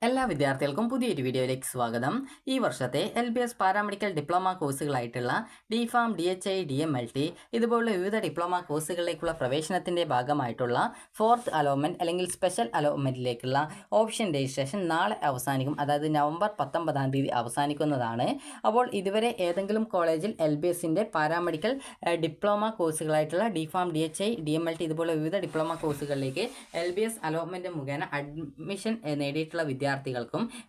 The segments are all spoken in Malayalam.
എല്ലാ വിദ്യാർത്ഥികൾക്കും പുതിയൊരു വീഡിയോയിലേക്ക് സ്വാഗതം. ഈ വർഷത്തെ LBS പാരാമെഡിക്കൽ ഡിപ്ലോമ കോഴ്സുകളായിട്ടുള്ള DPharm, DHI, DMLT ഇതുപോലുള്ള വിവിധ ഡിപ്ലോമ കോഴ്സുകളിലേക്കുള്ള പ്രവേശനത്തിൻ്റെ ഭാഗമായിട്ടുള്ള ഫോർത്ത് അലോട്ട്മെൻറ്റ് അല്ലെങ്കിൽ സ്പെഷ്യൽ അലോട്ട്മെൻറ്റിലേക്കുള്ള ഓപ്ഷൻ രജിസ്ട്രേഷൻ നാളെ അവസാനിക്കും. അതായത് നവംബർ 19 അവസാനിക്കുന്നതാണ്. അപ്പോൾ ഇതുവരെ ഏതെങ്കിലും കോളേജിൽ LBSൻ്റെ പാരാമെഡിക്കൽ ഡിപ്ലോമ കോഴ്സുകളായിട്ടുള്ള DPharm, DHI, DMLT ഇതുപോലുള്ള വിവിധ ഡിപ്ലോമ കോഴ്സുകളിലേക്ക് LBS അലോട്ട്മെൻറ്റ് മുഖേന അഡ്മിഷൻ നേടിയിട്ടുള്ള വിദ്യാർത്ഥികൾക്കും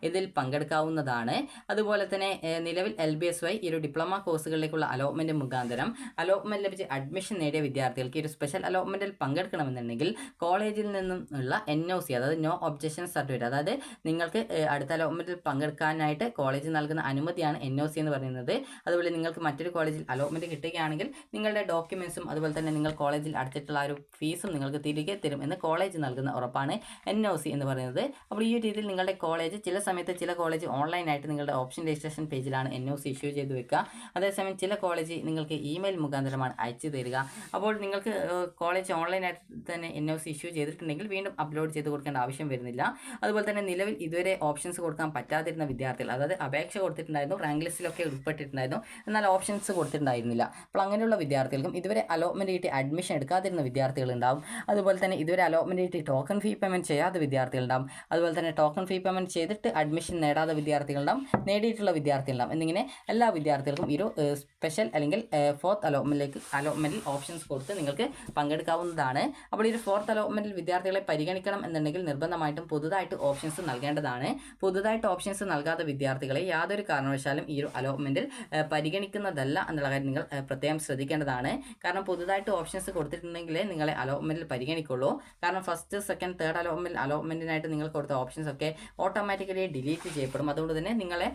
ഇതിൽ പങ്കെടുക്കാവുന്നതാണ്. അതുപോലെ തന്നെ നിലവിൽ LBS വഴി ഈ ഒരു ഡിപ്ലോമ കോഴ്സുകളിലേക്കുള്ള അലോട്ട്മെൻറ്റ് മുഖാന്തരം അലോട്ട്മെൻറ്റ് ലഭിച്ച് അഡ്മിഷൻ നേടിയ വിദ്യാർത്ഥികൾക്ക് ഈ ഒരു സ്പെഷ്യൽ അലോട്ട്മെൻറ്റിൽ പങ്കെടുക്കണമെന്നുണ്ടെങ്കിൽ കോളേജിൽ നിന്നുള്ള NOC അതായത് നോ ഒബ്ജക്ഷൻ സർട്ടിഫിക്കറ്റ്, അതായത് നിങ്ങൾക്ക് അടുത്ത അലോട്ട്മെൻറ്റിൽ പങ്കെടുക്കാനായിട്ട് കോളേജ് നൽകുന്ന അനുമതിയാണ് NOC എന്ന് പറയുന്നത്. അതുപോലെ നിങ്ങൾക്ക് മറ്റൊരു കോളേജിൽ അലോട്ട്മെൻറ്റ് കിട്ടുകയാണെങ്കിൽ നിങ്ങളുടെ ഡോക്യുമെൻറ്റ്സും അതുപോലെ തന്നെ നിങ്ങൾ കോളേജിൽ അടച്ചിട്ടുള്ള ആ ഒരു ഫീസും നിങ്ങൾക്ക് തിരികെ തരും എന്ന് കോളേജ് നൽകുന്ന ഉറപ്പാണ് NOC എന്ന് പറയുന്നത്. അപ്പോൾ ഈ ഒരു രീതിയിൽ നിങ്ങളുടെ കോളേജ് ചില സമയത്ത് ചില കോളേജ് ഓൺലൈനായിട്ട് നിങ്ങളുടെ ഓപ്ഷൻ രജിസ്ട്രേഷൻ പേജിലാണ് NOC ഇഷ്യൂ ചെയ്ത് വെക്കുക. അതേസമയം ചില കോളേജ് നിങ്ങൾക്ക് ഇമെയിൽ മുഖാന്തരമാണ് അയച്ചു തരിക. അപ്പോൾ നിങ്ങൾക്ക് കോളേജ് ഓൺലൈനായിട്ട് തന്നെ NOC ഇഷ്യൂ ചെയ്തിട്ടുണ്ടെങ്കിൽ വീണ്ടും അപ്ലോഡ് ചെയ്ത് കൊടുക്കേണ്ട ആവശ്യം വരുന്നില്ല. അതുപോലെ തന്നെ നിലവിൽ ഇതുവരെ ഓപ്ഷൻസ് കൊടുക്കാൻ പറ്റാതിരുന്ന വിദ്യാർത്ഥികൾ, അതായത് അപേക്ഷ കൊടുത്തിട്ടുണ്ടായിരുന്നു, റാങ്ക് ലിസ്റ്റിലൊക്കെ ഉൾപ്പെട്ടിട്ടുണ്ടായിരുന്നു, എന്നാൽ ഓപ്ഷൻസ് കൊടുത്തിട്ടുണ്ടായിരുന്നില്ല. അപ്പോൾ അങ്ങനെയുള്ള വിദ്യാർത്ഥികൾക്കും ഇതുവരെ അലോട്ട്മെൻറ്റ് കിട്ടി അഡ്മിഷൻ എടുക്കാതിരുന്ന വിദ്യാർത്ഥികളുണ്ടാവും. അതുപോലെ തന്നെ ഇതുവരെ അലോട്ട്മെൻറ്റ് കിട്ടി ടോക്കൺ ഫീ പേയ്മെൻറ്റ് ചെയ്യാത്ത വിദ്യാർത്ഥികളുണ്ടാവും. അതുപോലെ തന്നെ ടോക്കൺ ഫീ പേയ്മെൻറ്റ് ചെയ്തിട്ട് അഡ്മിഷൻ നേടാത്ത വിദ്യാർത്ഥികളുണ്ടാവും, നേടിയിട്ടുള്ള വിദ്യാർത്ഥികളുണ്ടാവും. എന്നിങ്ങനെ എല്ലാ വിദ്യാർത്ഥികൾക്കും ഈ ഒരു സ്പെഷ്യൽ അല്ലെങ്കിൽ ഫോർത്ത് അലോട്ട്മെൻറ്റിൽ ഓപ്ഷൻസ് കൊടുത്ത് നിങ്ങൾക്ക് പങ്കെടുക്കാവുന്നതാണ്. അപ്പോൾ ഈ ഒരു ഫോർത്ത് അലോട്ട്മെൻറ്റിൽ വിദ്യാർത്ഥികളെ പരിഗണിക്കണം എന്നുണ്ടെങ്കിൽ നിർബന്ധമായിട്ടും പുതുതായിട്ട് ഓപ്ഷൻസ് നൽകേണ്ടതാണ്. പുതുതായിട്ട് ഓപ്ഷൻസ് നൽകാത്ത വിദ്യാർത്ഥികളെ യാതൊരു കാരണവശാലും ഈ ഒരു അലോട്ട്മെൻറ്റിൽ പരിഗണിക്കുന്നതല്ല എന്നുള്ള കാര്യം നിങ്ങൾ പ്രത്യേകം ശ്രദ്ധിക്കേണ്ടതാണ്. കാരണം പുതുതായിട്ട് ഓപ്ഷൻസ് കൊടുത്തിട്ടുണ്ടെങ്കിലേ നിങ്ങളെ അലോട്ട്മെൻറ്റിൽ പരിഗണിക്കുള്ളൂ. കാരണം ഫസ്റ്റ്, സെക്കൻഡ്, തേർഡ് അലോട്ട്മെൻറ്റിനായിട്ട് നിങ്ങൾ കൊടുത്ത ഓപ്ഷൻസ് ഒക്കെ ഓട്ടോമാറ്റിക്കലി ഡിലീറ്റ് ചെയ്യപ്പെടും. അതുകൊണ്ട് തന്നെ നിങ്ങളെ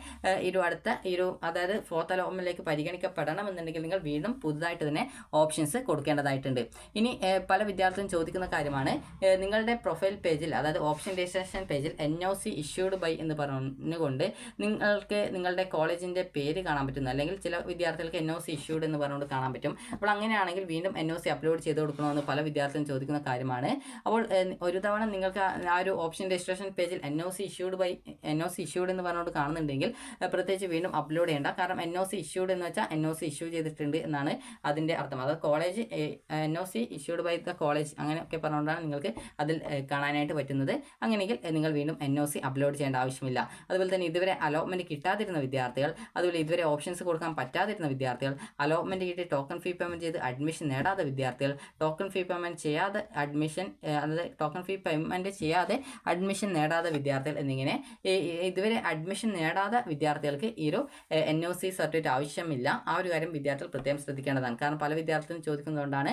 അതായത് ഫോർത്ത് അലോട്ട്മെൻറ്റിലേക്ക് പരിഗണിക്കപ്പെടണമെന്നുണ്ടെങ്കിൽ നിങ്ങൾ വീണ്ടും പുതുതായിട്ട് തന്നെ ഓപ്ഷൻസ് കൊടുക്കേണ്ടതായിട്ടുണ്ട്. ഇനി പല വിദ്യാർത്ഥികളും ചോദിക്കുന്ന കാര്യമാണ്, നിങ്ങളുടെ പ്രൊഫൈൽ പേജിൽ അതായത് ഓപ്ഷൻ രജിസ്ട്രേഷൻ പേജിൽ NOC ഇഷ്യൂഡ് ബൈ എന്ന് പറഞ്ഞുകൊണ്ട് നിങ്ങൾക്ക് നിങ്ങളുടെ കോളേജിൻ്റെ പേര് കാണാൻ പറ്റുന്നു, അല്ലെങ്കിൽ ചില വിദ്യാർത്ഥികൾക്ക് NOC ഇഷ്യൂഡ് എന്ന് പറഞ്ഞുകൊണ്ട് കാണാൻ പറ്റും. അപ്പോൾ അങ്ങനെയാണെങ്കിൽ വീണ്ടും NOC അപ്ലോഡ് ചെയ്ത് കൊടുക്കണമെന്ന് പല വിദ്യാർത്ഥികളും ചോദിക്കുന്ന കാര്യമാണ്. അപ്പോൾ ഒരു തവണ നിങ്ങൾക്ക് ആ ഒരു ഓപ്ഷൻ രജിസ്ട്രേഷൻ പേജിൽ NOC ഇഷ്യൂഡ് എന്ന് പറഞ്ഞുകൊണ്ട് കാണുന്നുണ്ടെങ്കിൽ പ്രത്യേകിച്ച് വീണ്ടും അപ്ലോഡ് ചെയ്യേണ്ട. കാരണം NOC ഇഷ്യൂഡ് എന്ന് വെച്ചാൽ NOC ഇഷ്യൂ ചെയ്തിട്ടുണ്ട് എന്നാണ് അതിൻ്റെ അർത്ഥം. അതായത് college NOC issued by the college അങ്ങനെയൊക്കെ പറഞ്ഞുകൊണ്ടാണ് നിങ്ങൾക്ക് അതിൽ കാണാനായിട്ട് പറ്റുന്നത്. അങ്ങനെയെങ്കിൽ നിങ്ങൾ വീണ്ടും NOC അപ്ലോഡ് ചെയ്യേണ്ട ആവശ്യമില്ല. അതുപോലെ തന്നെ ഇതുവരെ അലോട്ട്മെൻറ്റ് കിട്ടാതിരുന്ന വിദ്യാർത്ഥികൾ, അതുപോലെ ഇതുവരെ ഓപ്ഷൻസ് കൊടുക്കാൻ പറ്റാതിരുന്ന വിദ്യാർത്ഥികൾ, അലോട്ട്മെൻറ്റ് കിട്ടി ടോക്കൺ ഫീ പേയ്മെൻറ്റ് ചെയ്ത് അഡ്മിഷൻ നേടാത്ത വിദ്യാർത്ഥികൾ, ടോക്കൺ ഫീ പേയ്മെൻറ്റ് ചെയ്യാതെ അഡ്മിഷൻ നേടാതെ വിദ്യാർത്ഥികൾ എന്നിങ്ങനെ ഇതുവരെ അഡ്മിഷൻ നേടാത്ത വിദ്യാർത്ഥികൾക്ക് ഈ ഒരു NOC സർട്ടിഫിക്കറ്റ് ആവശ്യമില്ല. ആ ഒരു കാര്യം വിദ്യാർത്ഥികൾ പ്രത്യേകം ശ്രദ്ധിക്കേണ്ടതാണ്. കാരണം പല വിദ്യാർത്ഥികളും ചോദിക്കുന്നതുകൊണ്ടാണ്.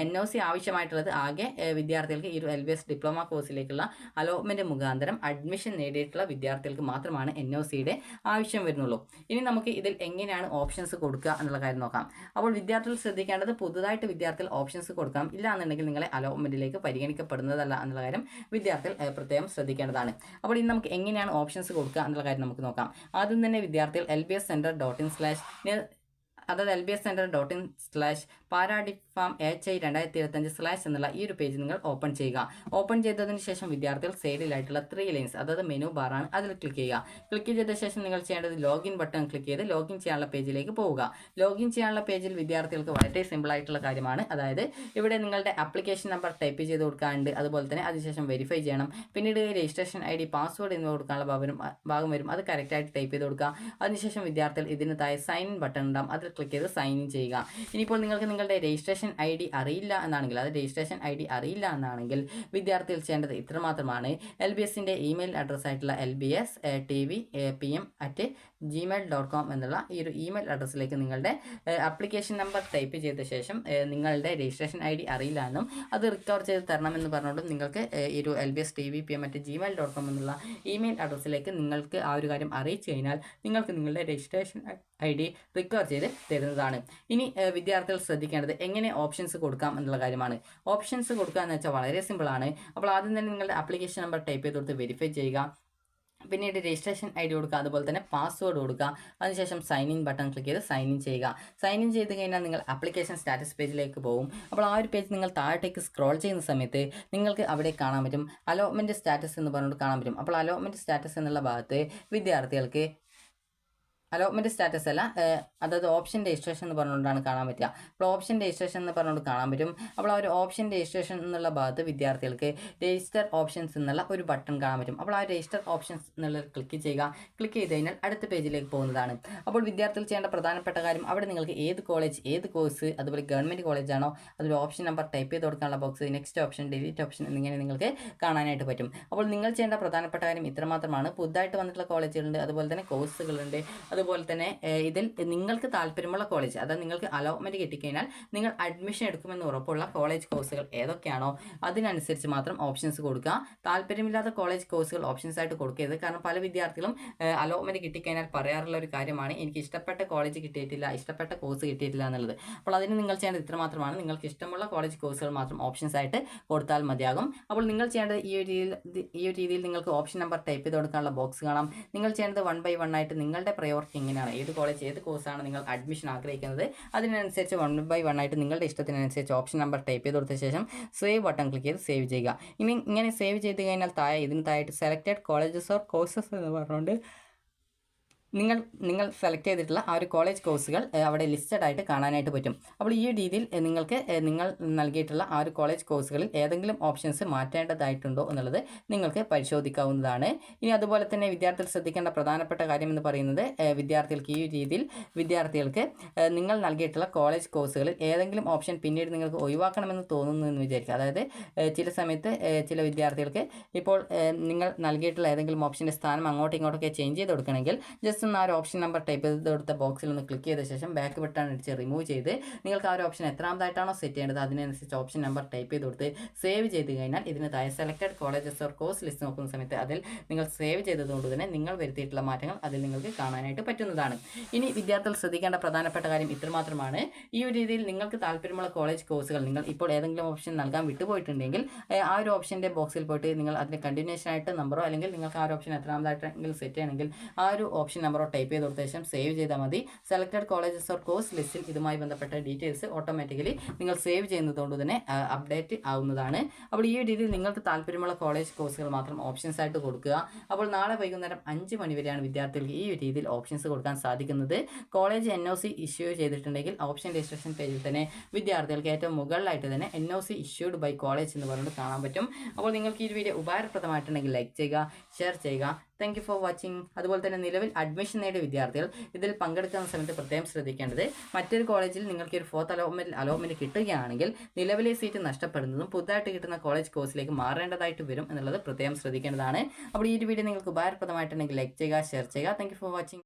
NOC ആവശ്യമായിട്ടുള്ളത് ആകെ വിദ്യാർത്ഥികൾക്ക് ഈ ഒരു LBS ഡിപ്ലോമ കോഴ്സിലേക്കുള്ള അലോട്ട്മെൻറ്റ് മുഖാന്തരം അഡ്മിഷൻ നേടിയിട്ടുള്ള വിദ്യാർത്ഥികൾക്ക് മാത്രമാണ് NOCയുടെ ആവശ്യം വരുന്നുള്ളൂ. ഇനി നമുക്ക് ഇതിൽ എങ്ങനെയാണ് ഓപ്ഷൻസ് കൊടുക്കുക എന്നുള്ള കാര്യം നോക്കാം. അപ്പോൾ വിദ്യാർത്ഥികൾ ശ്രദ്ധിക്കേണ്ടത്, പുതുതായിട്ട് വിദ്യാർത്ഥികൾ ഓപ്ഷൻസ് കൊടുക്കണം. ഇല്ല എന്നുണ്ടെങ്കിൽ നിങ്ങളെ അലോട്ട്മെൻറ്റിലേക്ക് പരിഗണിക്കപ്പെടുന്നതല്ല എന്നുള്ള കാര്യം വിദ്യാർത്ഥികൾ പ്രത്യേകം ശ്രദ്ധിക്കേണ്ടതാണ്. അപ്പോൾ ഇനി നമുക്ക് എങ്ങനെയാണ് ഓപ്ഷൻസ് കൊടുക്കുക എന്നുള്ള കാര്യം നമുക്ക് നോക്കാം. ആദ്യം തന്നെ വിദ്യാർത്ഥികൾ LBScenter.in/ അതായത് LBScenter.in/paradipharm/HI 2025/ എന്നുള്ള ഈ ഒരു പേജ് നിങ്ങൾ ഓപ്പൺ ചെയ്യുക. ഓപ്പൺ ചെയ്തതിന് ശേഷം വിദ്യാർത്ഥികൾ സൈഡിലായിട്ടുള്ള 3 ലൈൻസ്, അതായത് മെനു ബാറാണ്, അതിൽ ക്ലിക്ക് ചെയ്യുക. ക്ലിക്ക് ചെയ്ത ശേഷം നിങ്ങൾ ചെയ്യേണ്ടത് ലോഗിൻ ബട്ടൺ ക്ലിക്ക് ചെയ്ത് ലോഗിൻ ചെയ്യാനുള്ള പേജിലേക്ക് പോവുക. ലോഗിൻ ചെയ്യാനുള്ള പേജിൽ വിദ്യാർത്ഥികൾക്ക് വളരെ സിമ്പിൾ ആയിട്ടുള്ള കാര്യമാണ്. അതായത് ഇവിടെ നിങ്ങളുടെ ആപ്ലിക്കേഷൻ നമ്പർ ടൈപ്പ് ചെയ്ത് കൊടുക്കാനുണ്ട്. അതുപോലെ തന്നെ അതിനുശേഷം വെരിഫൈ ചെയ്യണം. പിന്നീട് രജിസ്ട്രേഷൻ ID, പാസ്വേഡ് എന്നിവ കൊടുക്കാനുള്ള ഭാഗം വരും. അത് കറക്റ്റായിട്ട് ടൈപ്പ് ചെയ്ത് കൊടുക്കുക. അതിനുശേഷം വിദ്യാർത്ഥികൾ ഇതിന് താഴെ സൈൻ ഇൻ ബട്ടൺ ഉണ്ടാകും, അതിൽ ക്ലിക്ക് ചെയ്ത് സൈൻ ഇൻ ചെയ്യുക. ഇനിയിപ്പോൾ നിങ്ങൾക്ക് നിങ്ങളുടെ രജിസ്ട്രേഷൻ ID അറിയില്ല എന്നാണെങ്കിൽ വിദ്യാർത്ഥികൾ ചെയ്യേണ്ടത് ഇത്രമാത്രമാണ്. LBSൻ്റെ ഇമെയിൽ അഡ്രസ്സ് ആയിട്ടുള്ള LBSTVPM@gmail.com എന്നുള്ള ഈ ഒരു ഇമെയിൽ അഡ്രസ്സിലേക്ക് നിങ്ങളുടെ ആപ്ലിക്കേഷൻ നമ്പർ ടൈപ്പ് ചെയ്ത ശേഷം നിങ്ങളുടെ രജിസ്ട്രേഷൻ ID അറിയില്ല എന്നും അത് റിക്കവർ ചെയ്ത് തരണമെന്ന് പറഞ്ഞുകൊണ്ടും നിങ്ങൾക്ക് ഈ ഒരു LBSTVPM@gmail.com എന്നുള്ള ഇമെയിൽ അഡ്രസ്സിലേക്ക് നിങ്ങൾക്ക് ആ ഒരു കാര്യം അറിയിച്ചു കഴിഞ്ഞാൽ നിങ്ങൾക്ക് നിങ്ങളുടെ രജിസ്ട്രേഷൻ ID റിക്കവർ ചെയ്ത് തരുന്നതാണ്. ഇനി വിദ്യാർത്ഥികൾ ശ്രദ്ധിക്കേണ്ടത് എങ്ങനെ ഓപ്ഷൻസ് കൊടുക്കാം എന്നുള്ള കാര്യമാണ്. ഓപ്ഷൻസ് കൊടുക്കുക എന്ന് വെച്ചാൽ വളരെ സിമ്പിളാണ്. അപ്പോൾ ആദ്യം തന്നെ നിങ്ങളുടെ ആപ്ലിക്കേഷൻ നമ്പർ ടൈപ്പ് ചെയ്ത് കൊടുത്ത് വെരിഫൈ ചെയ്യുക. പിന്നീട് രജിസ്ട്രേഷൻ ID കൊടുക്കുക, അതുപോലെ തന്നെ പാസ്വേഡ് കൊടുക്കുക. അതിനുശേഷം സൈൻ ഇൻ ബട്ടൺ ക്ലിക്ക് ചെയ്ത് സൈൻ ഇൻ ചെയ്യുക. സൈൻ ഇൻ ചെയ്ത് കഴിഞ്ഞാൽ നിങ്ങൾ ആപ്ലിക്കേഷൻ സ്റ്റാറ്റസ് പേജിലേക്ക് പോകും. അപ്പോൾ ആ ഒരു പേജ് നിങ്ങൾ താഴേക്ക് സ്ക്രോൾ ചെയ്യുന്ന സമയത്ത് നിങ്ങൾക്ക് അവിടെ കാണാൻ പറ്റും അലോട്ട്മെൻറ്റ് സ്റ്റാറ്റസ് എന്ന് പറഞ്ഞുകൊണ്ട് കാണാൻ പറ്റും. അപ്പോൾ അലോട്ട്മെൻറ്റ് സ്റ്റാറ്റസ് എന്നുള്ള ഭാഗത്ത് വിദ്യാർത്ഥികൾക്ക് അലോട്ട്മെൻറ്റ് സ്റ്റാറ്റസ് അല്ല, അതായത് ഓപ്ഷൻ രജിസ്ട്രേഷൻ എന്ന് പറഞ്ഞുകൊണ്ടാണ് കാണാൻ പറ്റുക. അപ്പോൾ ഓപ്ഷൻ രജിസ്ട്രേഷൻ എന്ന് പറഞ്ഞുകൊണ്ട് കാണാൻ പറ്റും. അപ്പോൾ ആ ഒരു ഓപ്ഷൻ രജിസ്ട്രേഷൻ എന്നുള്ള ഭാഗത്ത് വിദ്യാർത്ഥികൾക്ക് രജിസ്റ്റർ ഓപ്ഷൻസ് എന്നുള്ള ഒരു ബട്ടൺ കാണാൻ പറ്റും. അപ്പോൾ ആ രജിസ്റ്റർ ഓപ്ഷൻസ് എന്നുള്ളത് ക്ലിക്ക് ചെയ്യുക. ക്ലിക്ക് ചെയ്ത് കഴിഞ്ഞാൽ അടുത്ത പേജിലേക്ക് പോകുന്നതാണ്. അപ്പോൾ വിദ്യാർത്ഥികൾ ചെയ്യേണ്ട പ്രധാനപ്പെട്ട കാര്യം അവിടെ നിങ്ങൾക്ക് ഏത് കോളേജ്, ഏത് കോഴ്സ്, അതുപോലെ ഗവൺമെൻറ് കോളേജാണോ, അതിൽ ഓപ്ഷൻ നമ്പർ ടൈപ്പ് ചെയ്ത് കൊടുക്കാനുള്ള box, next option, delete option എന്നിങ്ങനെ നിങ്ങൾക്ക് കാണാനായിട്ട് പറ്റും. അപ്പോൾ നിങ്ങൾ ചെയ്യേണ്ട പ്രധാനപ്പെട്ട കാര്യം ഇത്രമാത്രമാണ്. പുതുതായിട്ട് വന്നിട്ടുള്ള കോളേജുകളുണ്ട്, അതുപോലെ തന്നെ കോഴ്സുകളുണ്ട്. അതുപോലെ തന്നെ ഇതിൽ നിങ്ങൾക്ക് താല്പര്യമുള്ള കോളേജ്, അതായത് നിങ്ങൾക്ക് അലോട്ട്മെൻറ്റ് കിട്ടിക്കഴിഞ്ഞാൽ നിങ്ങൾ അഡ്മിഷൻ എടുക്കുമെന്ന് ഉറപ്പുള്ള കോളേജ് കോഴ്സുകൾ ഏതൊക്കെയാണോ അതിനനുസരിച്ച് മാത്രം ഓപ്ഷൻസ് കൊടുക്കുക. താല്പര്യമില്ലാത്ത കോളേജ് കോഴ്സുകൾ ഓപ്ഷൻസ് ആയിട്ട് കൊടുക്കരുത്. കാരണം പല വിദ്യാർത്ഥികളും അലോട്ട്മെൻറ്റ് കിട്ടിക്കഴിഞ്ഞാൽ പറയാറുള്ള ഒരു കാര്യമാണ് എനിക്ക് ഇഷ്ടപ്പെട്ട കോളേജ് കിട്ടിയിട്ടില്ല, ഇഷ്ടപ്പെട്ട കോഴ്സ് കിട്ടിയിട്ടില്ല എന്നുള്ളത്. അപ്പോൾ അതിന് നിങ്ങൾ ചെയ്യേണ്ടത് ഇത്രമാത്രമാണ്. നിങ്ങൾക്ക് ഇഷ്ടമുള്ള കോളേജ് കോഴ്സുകൾ മാത്രം ഓപ്ഷൻസ് ആയിട്ട് കൊടുത്താൽ മതിയാകും. അപ്പോൾ നിങ്ങൾ ചെയ്യേണ്ടത് ഈ ഒരു രീതിയിൽ നിങ്ങൾക്ക് ഓപ്ഷൻ നമ്പർ ടൈപ്പ് ചെയ്ത് കൊടുക്കാനുള്ള ബോക്സ് കാണാം. നിങ്ങൾ ചെയ്യേണ്ടത് 1 by 1 ആയിട്ട് നിങ്ങളുടെ പ്രയോറിറ്റി എങ്ങനെയാണ്, ഏത് കോളേജ്, ഏത് കോഴ്സാണ് നിങ്ങൾ അഡ്മിഷൻ ആഗ്രഹിക്കുന്നത് അതിനനുസരിച്ച് 1 by 1 ആയിട്ട് നിങ്ങളുടെ ഇഷ്ടത്തിനനുസരിച്ച് ഓപ്ഷൻ നമ്പർ ടൈപ്പ് ചെയ്ത് കൊടുത്ത ശേഷം സേവ് ബട്ടൺ ക്ലിക്ക് ചെയ്ത് സേവ് ചെയ്യുക. ഇങ്ങനെ സേവ് ചെയ്ത് കഴിഞ്ഞാൽ ഇതിന് താഴെയായിട്ട് സെലക്റ്റഡ് കോളേജസ് ഓർ കോഴ്സസ് എന്ന് പറഞ്ഞുകൊണ്ട് നിങ്ങൾ സെലക്ട് ചെയ്തിട്ടുള്ള ആ ഒരു കോളേജ് കോഴ്സുകൾ അവിടെ ലിസ്റ്റഡ് ആയിട്ട് കാണാനായിട്ട് പറ്റും. അപ്പോൾ ഈ രീതിയിൽ നിങ്ങൾക്ക് നിങ്ങൾ നൽകിയിട്ടുള്ള ആ ഒരു കോളേജ് കോഴ്സുകളിൽ ഏതെങ്കിലും ഓപ്ഷൻസ് മാറ്റേണ്ടതായിട്ടുണ്ടോ എന്നുള്ളത് നിങ്ങൾക്ക് പരിശോധിക്കാവുന്നതാണ്. ഇനി അതുപോലെ തന്നെ വിദ്യാർത്ഥികൾ ശ്രദ്ധിക്കേണ്ട പ്രധാനപ്പെട്ട കാര്യം എന്ന് പറയുന്നത് വിദ്യാർത്ഥികൾക്ക് ഈ രീതിയിൽ നിങ്ങൾ നൽകിയിട്ടുള്ള കോളേജ് കോഴ്സുകളിൽ ഏതെങ്കിലും ഓപ്ഷൻ പിന്നീട് നിങ്ങൾക്ക് ഒഴിവാക്കണമെന്ന് തോന്നുന്നു എന്ന് വിചാരിക്കുക. അതായത് ചില സമയത്ത് ചില വിദ്യാർത്ഥികൾക്ക് ഇപ്പോൾ നിങ്ങൾ നൽകിയിട്ടുള്ള ഏതെങ്കിലും ഓപ്ഷൻ്റെ സ്ഥാനം അങ്ങോട്ടും ഇങ്ങോട്ടൊക്കെ ചേഞ്ച് ചെയ്ത് കൊടുക്കണമെങ്കിൽ ജസ്റ്റ് ആ ഒരു ഓപ്ഷൻ നമ്പർ ടൈപ്പ് ചെയ്ത് കൊടുത്ത ബോക്സിൽ ഒന്ന് ക്ലിക്ക് ചെയ്ത ശേഷം ബാക്ക് ബട്ടൺ അടിച്ച് റിമൂവ് ചെയ്ത് നിങ്ങൾക്ക് ആ ഒരു ഓപ്ഷൻ എത്രാമതായിട്ടാണോ സെറ്റ് ചെയ്യേണ്ടത് അതിനനുസരിച്ച് ഓപ്ഷൻ നമ്പർ ടൈപ്പ് ചെയ്ത് കൊടുത്ത് സേവ് ചെയ്ത് കഴിഞ്ഞാൽ ഇതിന് താഴെ selected colleges or course list നോക്കുന്ന സമയത്ത് അതിൽ നിങ്ങൾ സേവ് ചെയ്തതുകൊണ്ട് തന്നെ നിങ്ങൾ വരുത്തിയിട്ടുള്ള മാറ്റങ്ങൾ അതിൽ നിങ്ങൾക്ക് കാണാനായിട്ട് പറ്റുന്നതാണ്. ഇനി വിദ്യാർത്ഥികൾ ശ്രദ്ധിക്കേണ്ട പ്രധാനപ്പെട്ട കാര്യം ഇത്രമാത്രമാണ്. ഈ ഒരു രീതിയിൽ നിങ്ങൾക്ക് താല്പര്യമുള്ള കോളേജ് കോഴ്സുകൾ നിങ്ങൾ ഇപ്പോൾ ഏതെങ്കിലും ഓപ്ഷൻ നൽകാൻ വിട്ടുപോയിട്ടുണ്ടെങ്കിൽ ആ ഒരു ഓപ്ഷൻ്റെ ബോക്സിൽ പോയിട്ട് നിങ്ങൾ അതിന് കണ്ടിന്യൂഷൻ ആയിട്ട് നമ്പറോ അല്ലെങ്കിൽ നിങ്ങൾക്ക് ആ ഒരു ഓപ്ഷൻ എത്രാമതായിട്ടെങ്കിലും സെറ്റ് ചെയ്യണമെങ്കിൽ ആ ഒരു ഓപ്ഷൻ നമ്പറോ ടൈപ്പ് ചെയ്ത് കൊടുത്ത ശേഷം സേവ് ചെയ്താൽ മതി. സെലക്റ്റഡ് കോളേജസ് ഓർ കോഴ്സ് ലിസ്റ്റിൽ ഇതുമായി ബന്ധപ്പെട്ട ഡീറ്റെയിൽസ് ഓട്ടോമാറ്റിക്കലി നിങ്ങൾ സേവ് ചെയ്യുന്നതുകൊണ്ട് തന്നെ അപ്ഡേറ്റ് ആവുന്നതാണ്. അപ്പോൾ ഈ രീതിയിൽ നിങ്ങൾക്ക് താല്പര്യമുള്ള കോളേജ് കോഴ്സുകൾ മാത്രം ഓപ്ഷൻസ് ആയിട്ട് കൊടുക്കുക. അപ്പോൾ നാളെ വൈകുന്നേരം 5 മണി വരെയാണ് വിദ്യാർത്ഥികൾക്ക് ഈ രീതിയിൽ ഓപ്ഷൻസ് കൊടുക്കാൻ സാധിക്കുന്നത്. കോളേജ് NOC ഇഷ്യൂ ചെയ്തിട്ടുണ്ടെങ്കിൽ ഓപ്ഷൻ രജിസ്ട്രേഷൻ പേജിൽ തന്നെ വിദ്യാർത്ഥികൾക്ക് ഏറ്റവും മുകളിലായിട്ട് തന്നെ NOC ഇഷ്യൂഡ് ബൈ കോളേജ് എന്ന് പറഞ്ഞിട്ട് കാണാൻ പറ്റും. അപ്പോൾ നിങ്ങൾക്ക് ഈ വീഡിയോ ഉപകാരപ്രദമായിട്ടുണ്ടെങ്കിൽ ലൈക്ക് ചെയ്യുക, ഷെയർ ചെയ്യുക. Thank you for watching. അതുപോലെ തന്നെ നിലവിൽ അഡ്മിഷൻ നേടിയ വിദ്യാർത്ഥികൾ ഇതിൽ പങ്കെടുക്കുന്ന സമയത്ത് പ്രത്യേകം ശ്രദ്ധിക്കേണ്ടത് മറ്റൊരു കോളേജിൽ നിങ്ങൾക്ക് ഒരു 4th അലോട്ട്മെൻറ്റ് കിട്ടുകയാണെങ്കിൽ നിലവിലെ സീറ്റ് നഷ്ടപ്പെടുന്നതും പുതുതായിട്ട് കിട്ടുന്ന കോളേജ് കോഴ്സിലേക്ക് മാറേണ്ടതായിട്ട് വരും എന്നുള്ളത് പ്രത്യേകം ശ്രദ്ധിക്കേണ്ടതാണ്. അപ്പോൾ ഈ വീഡിയോ നിങ്ങൾക്ക് ഉപകാരപ്രദമായിട്ടുണ്ടെങ്കിൽ ലൈക്ക് ചെയ്യുക, ഷെയർ ചെയ്യുക. Thank you for watching.